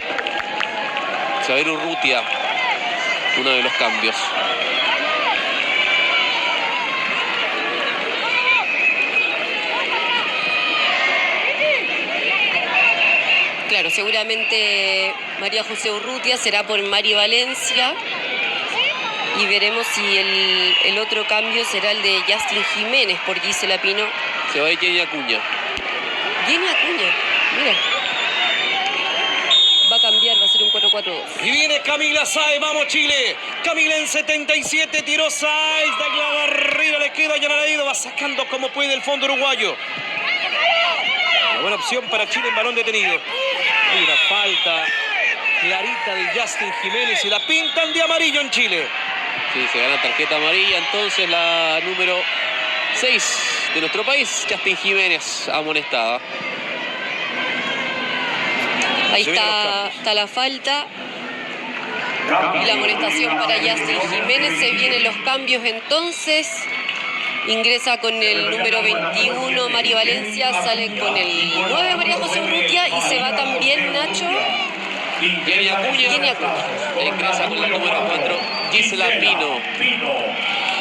Saber Urrutia, uno de los cambios. Claro, seguramente María José Urrutia será por Mari Valencia. Y veremos si el otro cambio será el de Justin Jiménez por Gisela Pino. Se va de Jenny Acuña. Jenny Acuña, mira. Va a cambiar, va a ser un 4-4-2. Y viene Camila Sáez, vamos Chile. Camila en 77, tiró Sáez, da clava arriba, le queda Yanaraido, va sacando como puede el fondo uruguayo. Una buena opción para Chile en balón detenido. Hay una falta clarita de Justin Jiménez y la pintan de amarillo en Chile. Sí, se gana tarjeta amarilla, entonces la número 6 de nuestro país, Justin Jiménez, amonestada. Ahí está la falta y la amonestación para Justin Jiménez. Se vienen los cambios entonces. Ingresa con el número 21 Mari Valencia, sale con el 9 María José Urrutia y se va también Nacho. Jenny Acuña. E ingresa con la número 4 Gisela Pino.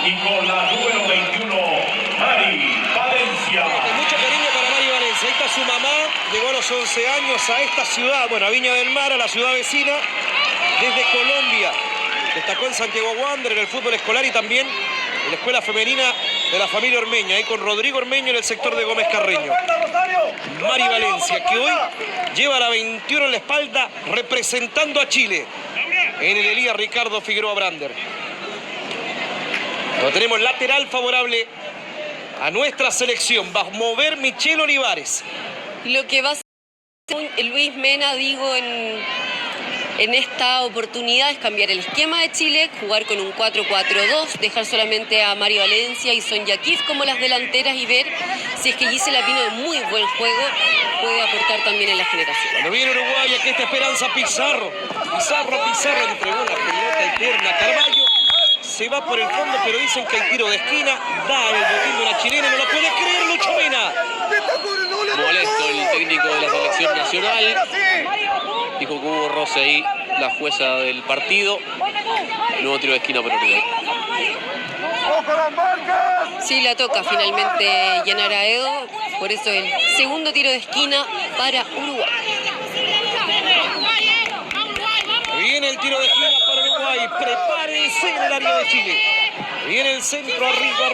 Y con la número 21 Mari Valencia. Mucho cariño para Mari Valencia. Ahí está su mamá, llegó a los 11 años a esta ciudad, bueno, a Viña del Mar, a la ciudad vecina, desde Colombia. Destacó en Santiago Wander, en el fútbol escolar y también en la escuela femenina de la familia Ormeña, ahí con Rodrigo Ormeño en el sector de Gómez Carreño. Mari Valencia, que hoy lleva la 21 en la espalda, representando a Chile en el Elías Ricardo Figueroa Brander. Lo tenemos lateral favorable a nuestra selección. Va a mover Michelle Olivares. Lo que va a hacer Luis Mena, digo, En esta oportunidad es cambiar el esquema de Chile, jugar con un 4-4-2, dejar solamente a Mari Valencia y Sonia Kif como las delanteras y ver si es que Gisela Pino, de muy buen juego, puede aportar también en la generación. Cuando viene Uruguay, aquí está Esperanza Pizarro. Pizarro entregó la pelota eterna. Carvalho se va por el fondo, pero dicen que hay tiro de esquina. Da el botín de una chilena, no lo puede creer Lucho Mena. Molesto el técnico de la selección nacional. Dijo que hubo roce ahí, la jueza del partido. Nuevo tiro de esquina para Uruguay. Sí, la toca finalmente Yanara Edo. Por eso el segundo tiro de esquina para Uruguay. Viene el tiro de esquina para Uruguay. Prepárense en el área de Chile. Viene el centro, arriba.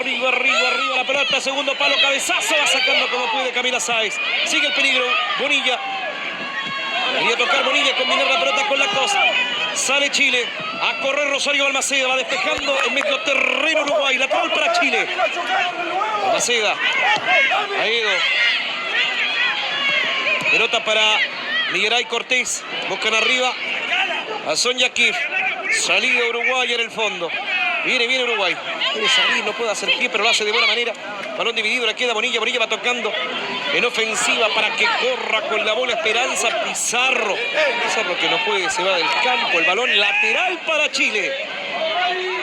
La pelota, segundo palo, cabezazo. Va sacando como puede Camila Sáez. Sigue el peligro. Bonilla. Quería tocar Bonilla, combinar la pelota con la costa. Sale Chile. A correr Rosario Balmaceda. Va despejando en medio terreno Uruguay. Lateral para Chile. Balmaceda. Aedo. Pelota para Miguelay Cortés. Buscan arriba a Sonia Kif. Salida Uruguay en el fondo. Viene Uruguay. Quiere salir, no puede hacer pie, pero lo hace de buena manera. Balón dividido, le queda Bonilla. Bonilla va tocando en ofensiva para que corra con la bola Esperanza Pizarro. Pizarro que no puede, se va del campo. El balón lateral para Chile.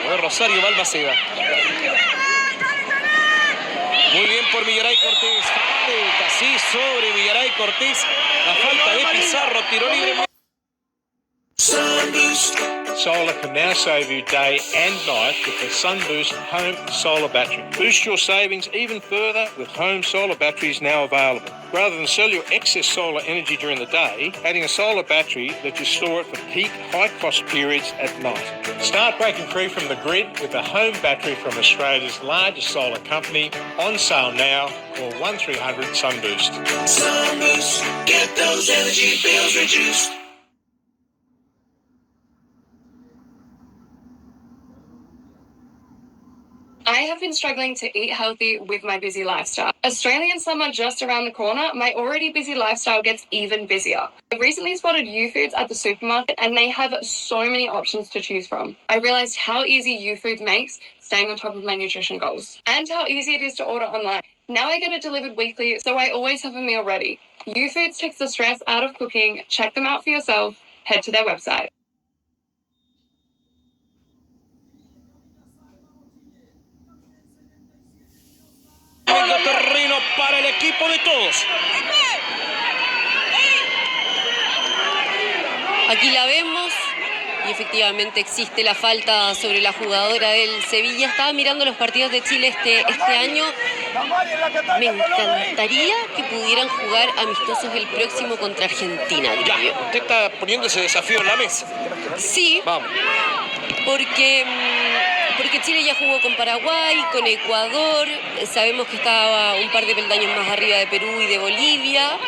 A ver, Rosario Balmaceda. Muy bien por Millaray Cortés. Falta, sí, sobre Millaray Cortés. La falta de Pizarro, tiro libre. Solar can now save you day and night with the SunBoost Home Solar Battery. Boost your savings even further with home solar batteries now available. Rather than sell your excess solar energy during the day, adding a solar battery lets you store it for peak high-cost periods at night. Start breaking free from the grid with a home battery from Australia's largest solar company. On sale now. Call 1300 SunBoost. SunBoost, get those energy bills reduced. I have been struggling to eat healthy with my busy lifestyle. Australian summer just around the corner, my already busy lifestyle gets even busier. I recently spotted U-Foods at the supermarket and they have so many options to choose from. I realized how easy U-Foods makes staying on top of my nutrition goals and how easy it is to order online. Now I get it delivered weekly, so I always have a meal ready. U-Foods takes the stress out of cooking. Check them out for yourself. Head to their website. Medio terreno para el equipo de todos. Aquí la vemos y efectivamente existe la falta sobre la jugadora del Sevilla. Estaba mirando los partidos de Chile este año. Me encantaría que pudieran jugar amistosos el próximo contra Argentina. Ya, usted está poniendo ese desafío en la mesa. Sí, vamos. Porque Chile ya jugó con Paraguay, con Ecuador, sabemos que estaba un par de peldaños más arriba de Perú y de Bolivia,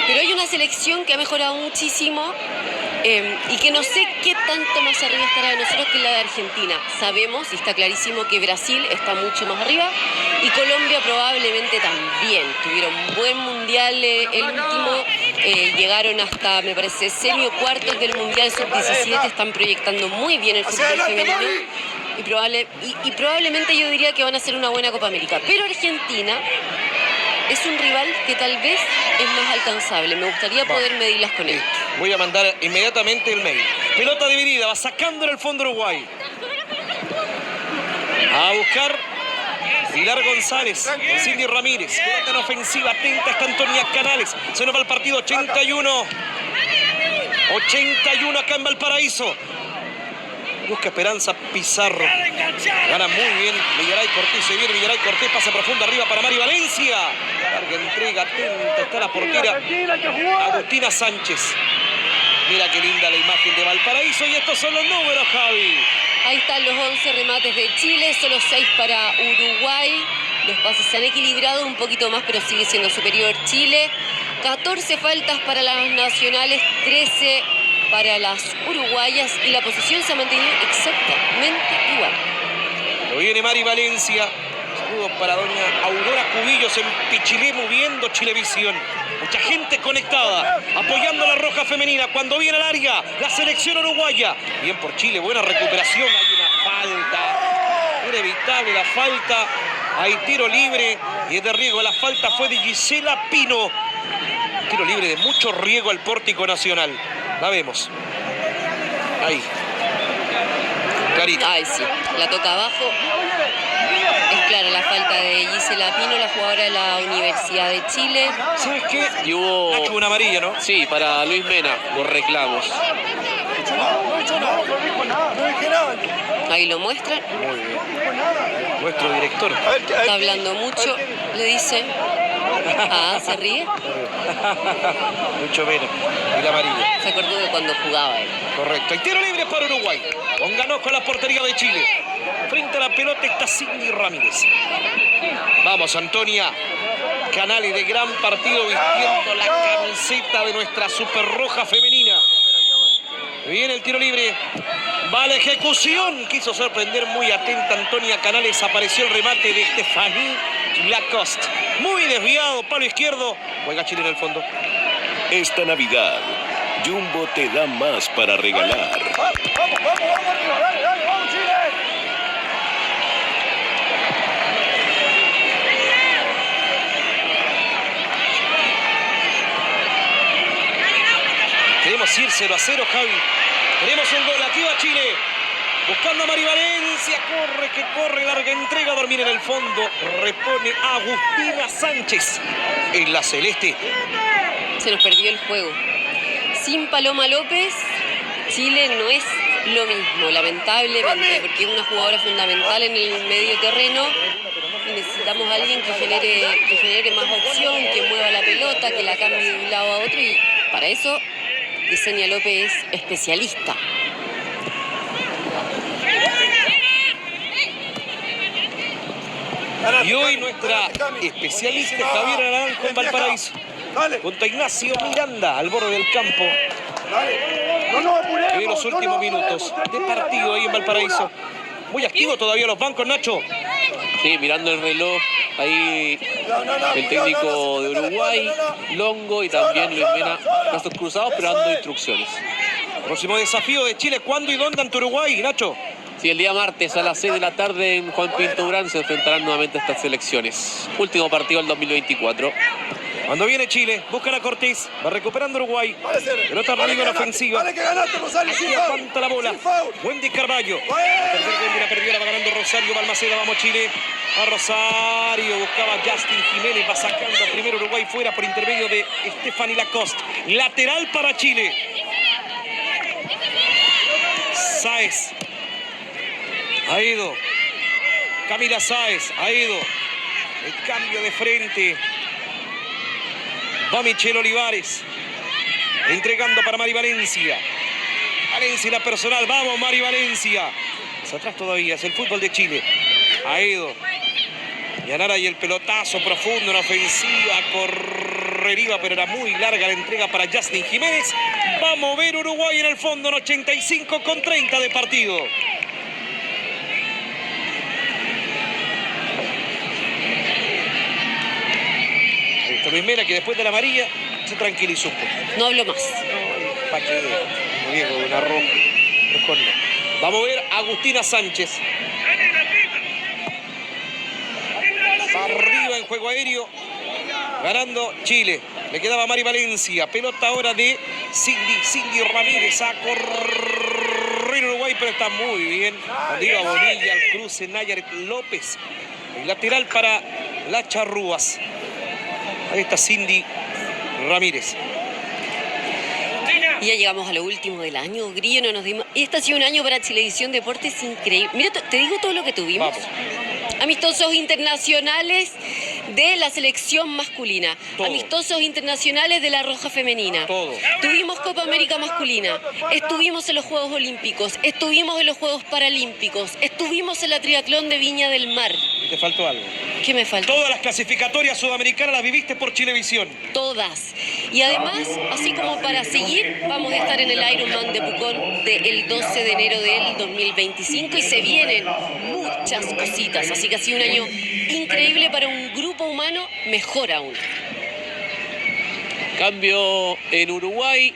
pero hay una selección que ha mejorado muchísimo y que no sé qué tanto más arriba estará de nosotros que la de Argentina. Sabemos y está clarísimo que Brasil está mucho más arriba y Colombia probablemente también. Tuvieron un buen mundial el último, llegaron hasta, me parece, semi-cuartos del mundial sub-17, están proyectando muy bien el fútbol femenino. Y probablemente yo diría que van a hacer una buena Copa América. Pero Argentina es un rival que tal vez es más alcanzable. Me gustaría poder medirlas con él. Voy a mandar inmediatamente el mail. Pelota dividida, va sacando en el fondo Uruguay. A buscar Pilar González, Cindy Ramírez. Pelota en ofensiva, atenta está Antonia Canales. Se nos va el partido 81. 81 acá en Valparaíso. Busca Esperanza Pizarro. Gana muy bien Millaray Cortés. Se viene Millaray Cortés. Pasa profundo arriba para Mari Valencia. Larga entrega. Atenta está la portera Agustina Sánchez. Mira qué linda la imagen de Valparaíso. Y estos son los números, Javi. Ahí están los 11 remates de Chile. Solo 6 para Uruguay. Los pases se han equilibrado un poquito más, pero sigue siendo superior Chile. 14 faltas para las nacionales. 13 para las uruguayas y la posición se ha mantenido exactamente igual. Lo viene Mari Valencia. Saludos para doña Aurora Cubillos en Pichilé, moviendo Chilevisión. Mucha gente conectada, apoyando a la roja femenina. Cuando viene al área, la selección uruguaya. Bien por Chile, buena recuperación. Hay una falta. Inevitable la falta. Hay tiro libre y es de riesgo. La falta fue de Gisela Pino. Tiro libre de mucho riesgo al Pórtico Nacional. La vemos. Ahí. Clarita. Ay, sí. La toca abajo. Es clara la falta de Gisela Pino, la jugadora de la Universidad de Chile. ¿Sabes qué? Y hubo Nacho, una amarilla, ¿no? Sí, para Luis Mena, por reclamos. Ahí lo muestran. Muy bien. Nuestro director. Está hablando mucho, le dice. Ah, se ríe. Mucho menos. Y la amarilla. Se acordó de cuando jugaba él. Correcto. Y tiro libre para Uruguay. Pónganos con la portería de Chile. Frente a la pelota está Cindy Ramírez. Vamos, Antonia. Canales de gran partido vistiendo la camiseta de nuestra super roja femenina. Viene el tiro libre. Va la ejecución. Quiso sorprender, muy atenta Antonia Canales. Apareció el remate de Stephanie Lacoste. Muy desviado, palo izquierdo. Juega Chile en el fondo. Esta Navidad, Jumbo te da más para regalar. ¡Vamos, Chile! Queremos ir 0-0, Javi. Queremos un gol. Aquí va Chile. Buscando a Mari Valencia. Corre, que corre. Larga entrega. A dormir en el fondo. Repone Agustina Sánchez. En la celeste. Se nos perdió el juego. Sin Paloma López, Chile no es lo mismo, lamentablemente, porque es una jugadora fundamental en el medio terreno. Y necesitamos a alguien que genere más opción, que mueva la pelota, que la cambie de un lado a otro. Y para eso, Yesenia López es especialista. Y hoy nuestra especialista es Javier Naranjo en Valparaíso. Junto a Ignacio Miranda al borde del campo. En los últimos minutos de partido ahí en Valparaíso. Muy activo todavía los bancos, Nacho. Sí, mirando el reloj. Ahí el técnico de Uruguay, Longo, y también Luis Mena, brazos cruzados, pero dando instrucciones. Próximo desafío de Chile. ¿Cuándo y dónde ante Uruguay, Nacho? Sí, el día martes a las 6 de la tarde en Juan Pinto Durán se enfrentarán nuevamente a estas selecciones. Último partido del 2024. Cuando viene Chile, buscan a Cortés, va recuperando Uruguay. Pelota arriba en ofensiva. Vale que ganaste, Rosario, sin foul. Aguanta la bola. Sin foul. Wendy Carballo. La perdió, la va ganando Rosario Balmaceda. Vamos Chile. A Rosario. Buscaba Justin Jiménez. Va sacando primero Uruguay fuera por intermedio de Stephanie Lacoste. Lateral para Chile. Sáez. Ha ido. Camila Sáez. Ha ido. El cambio de frente. Va Michelle Olivares. Entregando para Mari Valencia. Valencia la personal. Vamos, Mari Valencia. Es atrás todavía. Es el fútbol de Chile. Ha ido. Yanara y el pelotazo profundo en ofensiva. Correría, pero era muy larga la entrega para Justin Jiménez. Va a mover Uruguay en el fondo en 85,30 de partido. Luis Mena, que después de la amarilla se tranquilizó un poco. No hablo más. ¿Para qué? Muy bien, con una roja. Vamos a ver a Agustina Sánchez. Arriba en juego aéreo. Ganando Chile. Le quedaba Mari Valencia. Pelota ahora de Cindy Ramírez. A correr Uruguay, pero está muy bien. Cuando iba Bonilla al cruce, Nayaret López. El lateral para las charrúas. Ahí está Cindy Ramírez. Y ya llegamos a lo último del año, Grillo, no nos dimos. Este ha sido un año para Chilevisión Deportes increíble. Mira, te digo todo lo que tuvimos. Vamos. Amistosos internacionales de la selección masculina. Todo. Amistosos internacionales de la roja femenina. Todo. Tuvimos Copa América masculina. Estuvimos en los Juegos Olímpicos. Estuvimos en los Juegos Paralímpicos. Estuvimos en la triatlón de Viña del Mar. ¿Y te faltó algo? ¿Qué me faltó? Todas las clasificatorias sudamericanas las viviste por Chilevisión. Todas. Y además, así como para seguir, vamos a estar en el Ironman de Pucón del 12 de enero del 2025 y se vienen muchas cositas. Así que ha sido un año increíble para un grupo humano, mejor aún. Cambio en Uruguay.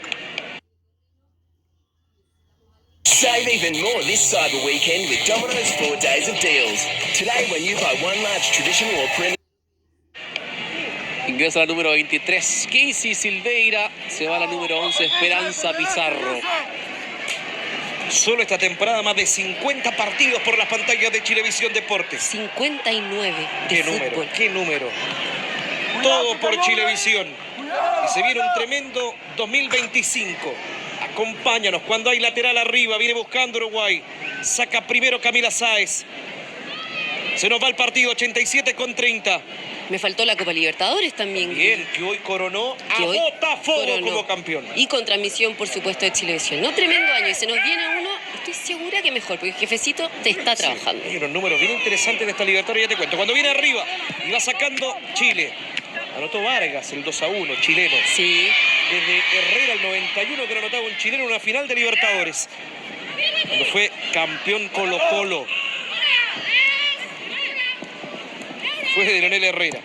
Save even more this Cyber Weekend with Domino's 4 days of deals. Today, when you buy one large traditional or premium. Ingresa la número 23, Casey Silveira. Se va a la número 11, Esperanza Pizarro. Solo esta temporada más de 50 partidos por las pantallas de Chilevisión Deportes. 59 de ¿Qué fútbol. número? ¿Qué número? Todo por Chilevisión. Y se viene un tremendo 2025. Acompáñanos cuando hay lateral arriba. Viene buscando Uruguay. Saca primero Camila Sáez. Se nos va el partido 87-30. Me faltó la Copa Libertadores también. Bien, que hoy coronó a Botafogo como campeón. Y con transmisión, por supuesto, de Chilevisión. No, tremendo año. Y se nos viene uno, estoy segura que mejor, porque el jefecito te está trabajando. Hay unos números bien interesantes de esta Libertadores, ya te cuento. Cuando viene arriba y va sacando Chile. Anotó Vargas el 2-1, chileno. Sí. Desde Herrera el 91 que no anotaba un chileno en una final de Libertadores. Cuando fue campeón Colo-Colo. Fue de Leonel Herrera.